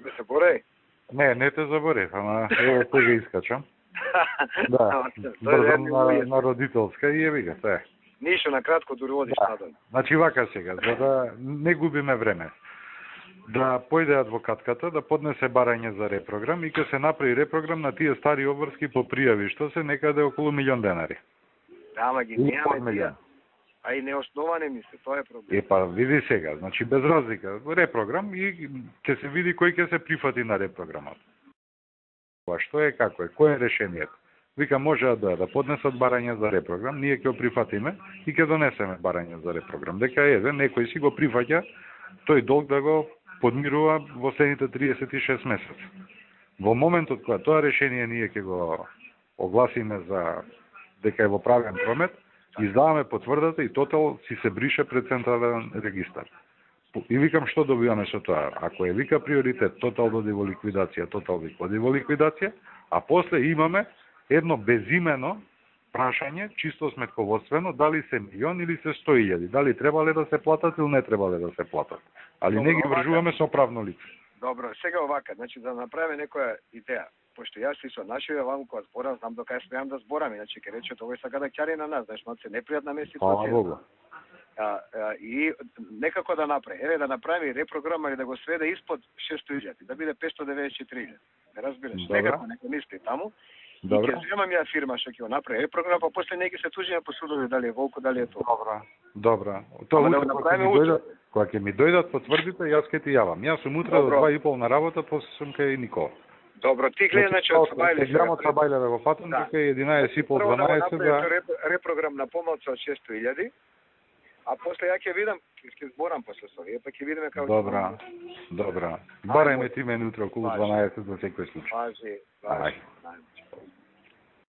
Да се борај? Не те заборев, ама еве сега искачам. Да, брзам на родителска и еви га, тоа е. Ништо на кратко дури одиш надолу. Значи вака сега, за да не губиме време. Да појде адвокатката, да поднесе барање за репрограм и ќе се направи репрограм на тие стари обврски по пријави, што се некаде околу 1.000.000 денари. Ама ги немаме тие. А и неосноване мисли, тоа е проблем. Па види сега, значи без разлика, репрограм и ќе се види кој ќе се прифати на репрограмот. Што е, како е, кој е решението? Вика, може да поднесат барање за репрограм, ние ќе го прифатиме и ќе донесеме барање за репрограм. Дека некој си го прифаќа тој долг да го подмирува во следните 36 месеци. Во моментот кога тоа решение ние ќе го огласиме за дека е во правен промет, издаваме потврдата и тотал си се брише пред централен регистар. И викам што добиваме со тоа? Ако е вика приоритет, тотал доди во ликвидација, тотал доди во ликвидација, а после имаме едно безимено прашање, чисто сметководствено, дали се 1.000.000 или се 100.000, дали требале да се платат или не требале да се платат. Али не ги вржуваме со правно лице. Добро, сега овака, значи да направиме некоја идеја, пошто јас и со нашиот ваму кога зборам, знам до кај смеам да зборам, иначе ќе рече овој сака да ќари на нас, знаеш, малце непријатна ме ситуација. И некако да направи, да направи репрограма или да го сведе испод 600.000, да биде 594.000. Не разбираш, некако нека мисли таму. И ќе земам ја фирма што ќе го направи репрограм, па после не ќе се тужиме по судови дали е волко, дали е тоа. Добра. Тоа кога ќе ми дојдат потврдите, јас ќе ти јавам. Јас сум утре до 2:30 на работа, после сум кај Никола. Добро, ти гледа значи од Сабајле. Гледам од Сабајле да го фатам, дека е 11:30-12 да репрограм на помалку од 600.000. А после ја ќе видам, ќе зборам после со вие, па ќе видиме како. Добра. Барајме ти мене утре околу 12 за секој случај. Важи.